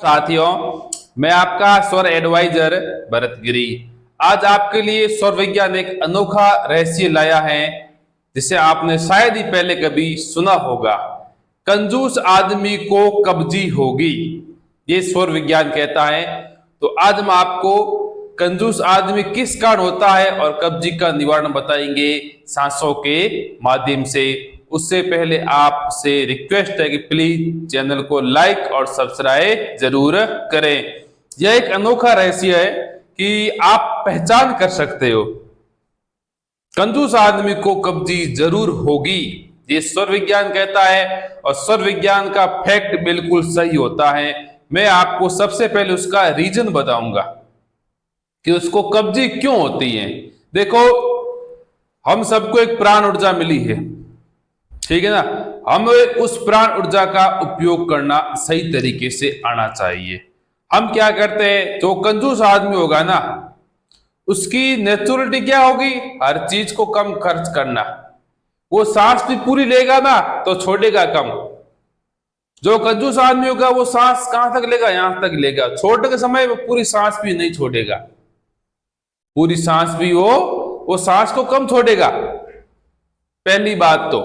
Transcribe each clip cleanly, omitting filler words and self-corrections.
साथियों, मैं आपका स्वर एडवाइजर भरत गिरी आज आपके लिए स्वर विज्ञान एक अनोखा रहस्य लाया है जिसे आपने शायद ही पहले कभी सुना होगा। कंजूस आदमी को कब्जी होगी, ये स्वर विज्ञान कहता है। तो आज हम आपको कंजूस आदमी किस कारण होता है और कब्जी का निवारण बताएंगे सांसों के माध्यम से। उससे पहले आपसे रिक्वेस्ट है कि प्लीज चैनल को लाइक और सब्सक्राइब जरूर करें। यह एक अनोखा रहस्य है कि आप पहचान कर सकते हो कंजूस आदमी को कब्जी जरूर होगी, ये स्वर विज्ञान कहता है। और स्वर विज्ञान का फैक्ट बिल्कुल सही होता है। मैं आपको सबसे पहले उसका रीजन बताऊंगा कि उसको कब्जी क्यों होती है। देखो, हम सबको एक प्राण ऊर्जा मिली है, ठीक है ना। हमें उस प्राण ऊर्जा का उपयोग करना सही तरीके से आना चाहिए। हम क्या करते हैं, जो कंजूस आदमी होगा ना, उसकी नेचुरलिटी क्या होगी, हर चीज को कम खर्च करना। वो सांस भी पूरी लेगा ना तो छोड़ेगा कम। जो कंजूस आदमी होगा वो सांस कहां तक लेगा, यहां तक लेगा। छोड़ने के समय वो पूरी सांस भी नहीं छोड़ेगा, पूरी सांस भी वो सांस को कम छोड़ेगा। पहली बात तो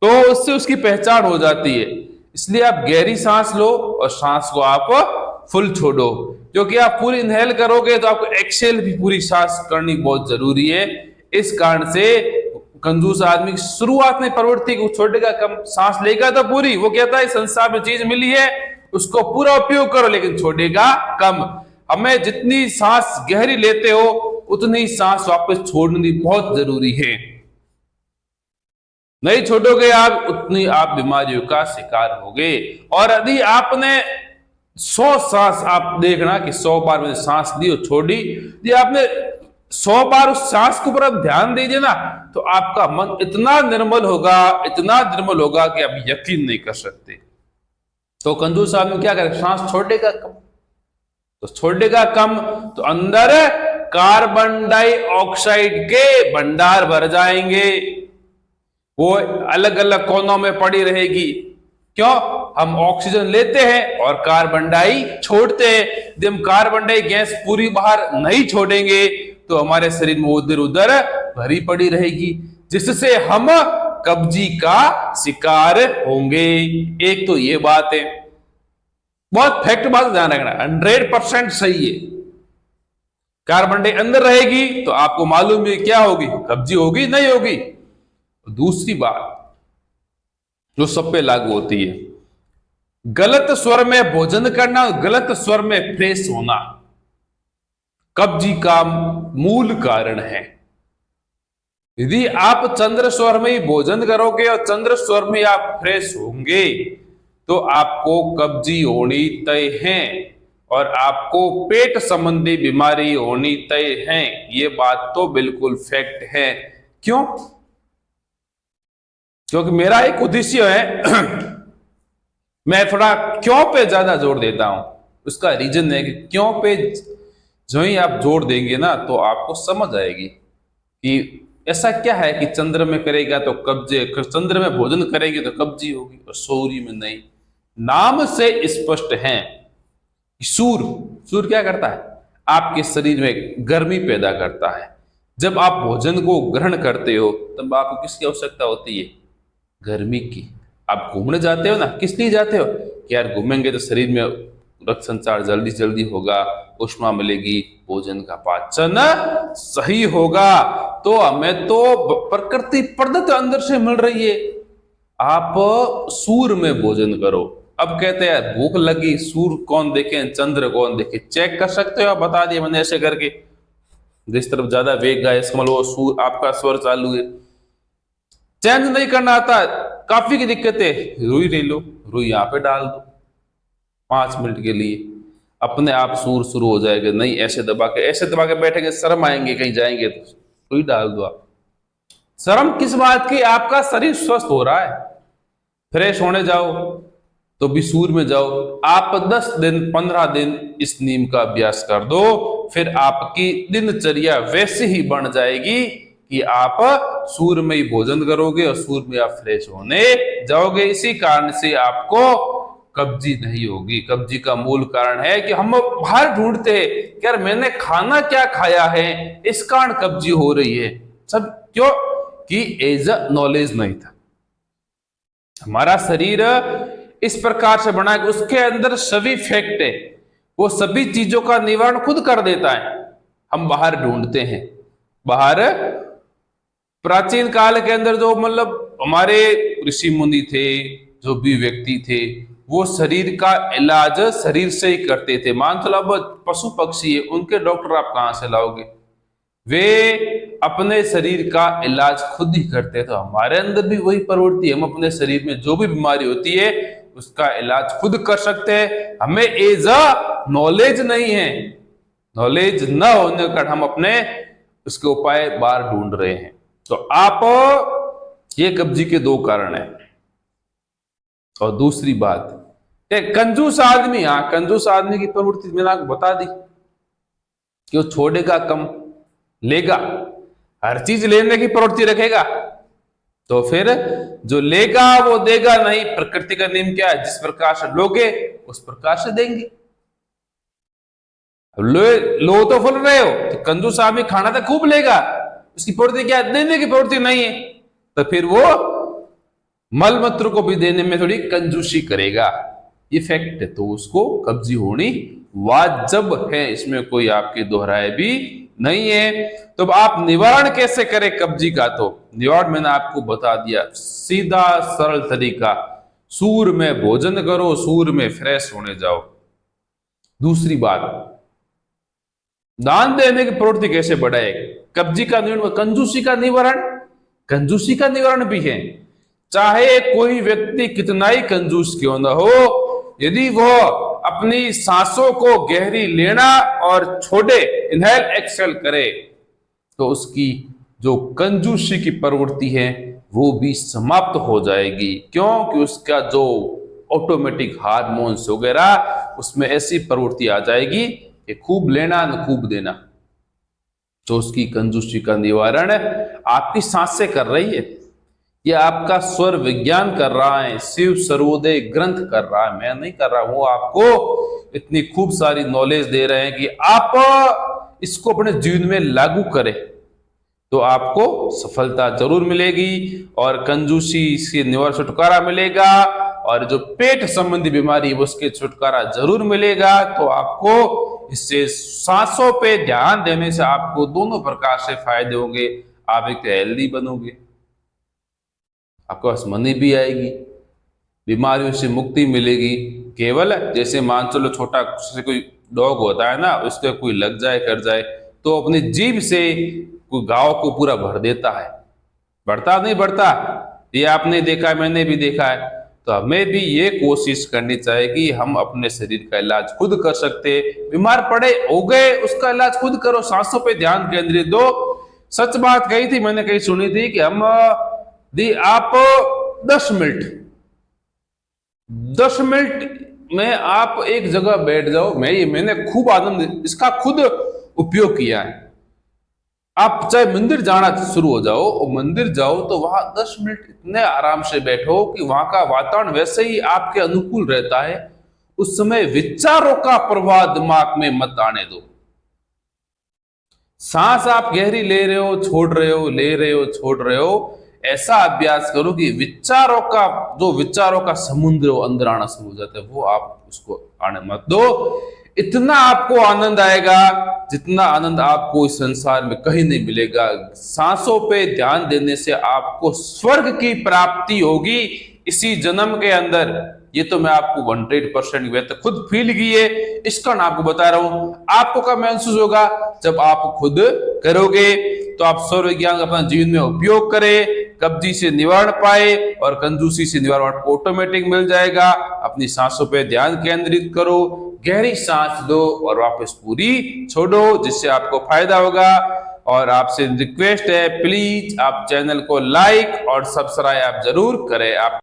उससे उसकी पहचान हो जाती है। इसलिए आप गहरी सांस लो और सांस को आप फुल छोड़ो, क्योंकि आप पूरी इनहेल करोगे तो आपको एक्सहेल भी पूरी सांस करनी बहुत जरूरी है। इस कारण से कंजूस आदमी शुरुआत में प्रवृत्ति को छोड़ेगा कम, सांस लेगा तो पूरी। वो कहता है संसार में चीज मिली है उसको पूरा उपयोग करो, लेकिन छोड़ेगा कम। हमें जितनी सांस गहरी लेते हो उतनी सांस वापस छोड़नी बहुत जरूरी है। नहीं छोड़ोगे आप, उतनी आप बीमारियों का शिकार होगे। और यदि आपने 100 सांस, आप देखना कि 100 बार मैंने सांस ली और छोड़ी, यदि आपने 100 बार उस सांस के ऊपर आप ध्यान दीजिए ना, तो आपका मन इतना निर्मल होगा, इतना निर्मल होगा कि आप यकीन नहीं कर सकते। तो कंजूस आदमी क्या करे, सांस छोड़ेगा कम, तो छोड़ेगा कम तो अंदर कार्बन डाइऑक्साइड के भंडार भर जाएंगे। वो अलग अलग कोनों में पड़ी रहेगी। क्यों, हम ऑक्सीजन लेते हैं और कार्बन डाई छोड़ते हैं। यदि हम कार्बन डाई गैस पूरी बाहर नहीं छोड़ेंगे तो हमारे शरीर में उधर उधर भरी पड़ी रहेगी, जिससे हम कब्जी का शिकार होंगे। एक तो ये बात है, बहुत फैक्ट बात ध्यान रखना, 100% सही है। कार्बन डाई अंदर रहेगी तो आपको मालूम है क्या होगी, कब्जी होगी नहीं होगी। दूसरी बात जो सब पे लागू होती है, गलत स्वर में भोजन करना, गलत स्वर में फ्रेश होना कब्जी का मूल कारण है। यदि आप चंद्र स्वर में ही भोजन करोगे और चंद्र स्वर में आप फ्रेश होंगे तो आपको कब्जी होनी तय है और आपको पेट संबंधी बीमारी होनी तय है। ये बात तो बिल्कुल फैक्ट है। क्यों, क्योंकि मेरा एक उद्देश्य है मैं थोड़ा क्यों पे ज्यादा जोर देता हूं। उसका रीजन है कि क्यों पे जो ही आप जोर देंगे ना तो आपको समझ आएगी कि ऐसा क्या है कि चंद्र में करेगा तो कब्जे, चंद्र में भोजन करेंगे तो कब्जी होगी और सूर्य में नहीं। नाम से स्पष्ट है कि सूर्य क्या करता है, आपके शरीर में गर्मी पैदा करता है। जब आप भोजन को ग्रहण करते हो तब आपको किसकी आवश्यकता होती है, गर्मी की। आप घूमने जाते हो ना, किस लिए जाते हो कि यार घूमेंगे तो शरीर में रक्त संचार जल्दी जल्दी होगा, ऊष्मा मिलेगी, भोजन का पाचन सही होगा। तो हमें तो प्रकृति प्रदत्त अंदर से मिल रही है। आप सूर्य में भोजन करो। अब कहते हैं भूख लगी, सूर्य कौन देखे चंद्र कौन देखे, चेक कर सकते हो आप, बता दिए मैंने ऐसे करके। जिस तरफ ज्यादा वेग है इसका मतलब वो सूर्य आपका स्वर चालू है। चेंज नहीं करना आता, काफी की दिक्कत है, रुई ले लो, रुई यहाँ पे डाल दो 5 मिनट के लिए, अपने आप सूर शुरू हो जाएगा। नहीं ऐसे दबा के बैठेंगे, शर्म आएंगे, कहीं जाएंगे तो रुई डाल दो आप। शर्म किस बात की, आपका शरीर स्वस्थ हो रहा है। फ्रेश होने जाओ तो भी सूर में जाओ। आप 10 दिन 15 दिन इस नीम का अभ्यास कर दो, फिर आपकी दिनचर्या वैसे ही बन जाएगी कि आप सूर्य में ही भोजन करोगे और सूर्य में आप फ्रेश होने जाओगे। इसी कारण से आपको कब्जी नहीं होगी। कब्जी का मूल कारण है कि हम बाहर ढूंढते हैं कि यार मैंने खाना क्या खाया है, इस कारण कब्जी हो रही है। सब क्यों? कि एज अ नॉलेज नहीं था। हमारा शरीर इस प्रकार से बना है कि उसके अंदर सभी फैक्ट है, वो सभी चीजों का निवारण खुद कर देता है। हम बाहर ढूंढते हैं। बाहर प्राचीन काल के अंदर जो मतलब हमारे ऋषि मुनि थे, जो भी व्यक्ति थे, वो शरीर का इलाज शरीर से ही करते थे। मान चलो अब पशु पक्षी है, उनके डॉक्टर आप कहां से लाओगे? वे अपने शरीर का इलाज खुद ही करते। तो हमारे अंदर भी वही प्रवृत्ति है, हम अपने शरीर में जो भी बीमारी होती है उसका इलाज खुद कर सकते हैं। हमें एज अ नॉलेज नहीं है। नॉलेज न होने का हम अपने उसके उपाय बाहर ढूंढ रहे हैं। तो आप ये कब्जी के दो कारण है। और दूसरी बात, कंजूस आदमी, हाँ कंजूस आदमी की प्रवृत्ति मैंने आपको बता दी कि वो छोड़ेगा कम, लेगा, हर चीज लेने की प्रवृत्ति रखेगा। तो फिर जो लेगा वो देगा नहीं। प्रकृति का नियम क्या है? जिस प्रकार से लोगे उस प्रकार से देंगे। लो तो फुल रहे हो, तो कंजूस आदमी खाना तो खूब लेगा, उसकी प्रवृत्ति क्या? देने की प्रवृत्ति नहीं है। तो फिर वो मल मूत्र को भी देने में थोड़ी कंजूसी करेगा। ये फैक्ट है। तो उसको कब्जी होनी वाजिब है, इसमें कोई आपकी दोहराए भी नहीं है। तो अब आप निवारण कैसे करें कब्जी का? तो निवारण मैंने आपको बता दिया, सीधा सरल तरीका, सूर में भोजन करो, सूर में फ्रेश होने जाओ। दूसरी बात, दान देने की प्रवृत्ति कैसे बढ़ाए? कब्जी का निवारण, कंजूसी का निवारण, कंजूसी का निवारण भी है। चाहे कोई व्यक्ति कितना ही कंजूस क्यों ना हो, यदि वो अपनी सांसों को गहरी लेना और छोड़े, इनहेल एक्सहेल करे, तो उसकी जो कंजूसी की प्रवृत्ति है वो भी समाप्त हो जाएगी। क्योंकि उसका जो ऑटोमेटिक हार्मोन्स वगैरह उसमें ऐसी प्रवृत्ति आ जाएगी कि खूब लेना न खूब देना। तो उसकी कंजूसी का निवारण आपकी सांसें कर रही है, ये आपका स्वर विज्ञान कर रहा है, शिव सर्वोदय ग्रंथ कर रहा है, मैं नहीं कर रहा हूं। आपको इतनी खूब सारी नॉलेज दे रहे हैं कि आप इसको अपने जीवन में लागू करें तो आपको सफलता जरूर मिलेगी और कंजूसी से निवारण छुटकारा मिलेगा, और जो पेट संबंधी बीमारी है उसके छुटकारा जरूर मिलेगा। तो आपको इससे सांसों पे ध्यान देने से आपको दोनों प्रकार से फायदे होंगे। आप एक हेल्दी बनोगे, आपके पास मनी भी आएगी, बीमारियों से मुक्ति मिलेगी। केवल जैसे मान चलो छोटा से कोई डॉग होता है ना, उसके कोई लग जाए कर जाए तो अपनी जीभ से कोई घाव को पूरा भर देता है, बढ़ता नहीं बढ़ता, ये आपने देखा, मैंने भी देखा है। तो हमें भी ये कोशिश करनी चाहिए कि हम अपने शरीर का इलाज खुद कर सकते। बीमार पड़े हो गए, उसका इलाज खुद करो, सांसों पे ध्यान केंद्रित दो। सच बात कही थी मैंने, कहीं सुनी थी कि हम आप 10 मिनट में आप एक जगह बैठ जाओ। मैंने खूब आनंद इसका खुद उपयोग किया है। आप चाहे मंदिर जाना शुरू हो जाओ और मंदिर जाओ तो वहां 10 मिनट इतने आराम से बैठो कि वहां का वातावरण वैसे ही आपके अनुकूल रहता है। उस समय विचारों का प्रवाह दिमाग में मत आने दो। सांस आप गहरी ले रहे हो, छोड़ रहे हो, ले रहे हो, छोड़ रहे हो, ऐसा अभ्यास करो कि विचारों का समुद्र अंदर आना शुरू हो जाता है, वो आप उसको आने मत दो। इतना आपको आनंद आएगा जितना आनंद आपको इस संसार में कहीं नहीं मिलेगा। सांसों पे ध्यान देने से आपको स्वर्ग की प्राप्ति होगी इसी जन्म के अंदर। ये तो मैं आपको 100% खुद फील की है, इसका मैं आपको बता रहा हूं। आपको कब महसूस होगा? जब आप खुद करोगे। तो आप स्वर विज्ञान अपना जीवन में उपयोग करें, कब्जी से निवारण पाए और कंजूसी से निवारण ऑटोमेटिक मिल जाएगा। अपनी सांसों पे ध्यान केंद्रित करो, गहरी सांस लो और वापस पूरी छोड़ो, जिससे आपको फायदा होगा। और आपसे रिक्वेस्ट है, प्लीज आप चैनल को लाइक और सब्सक्राइब आप जरूर करें। आप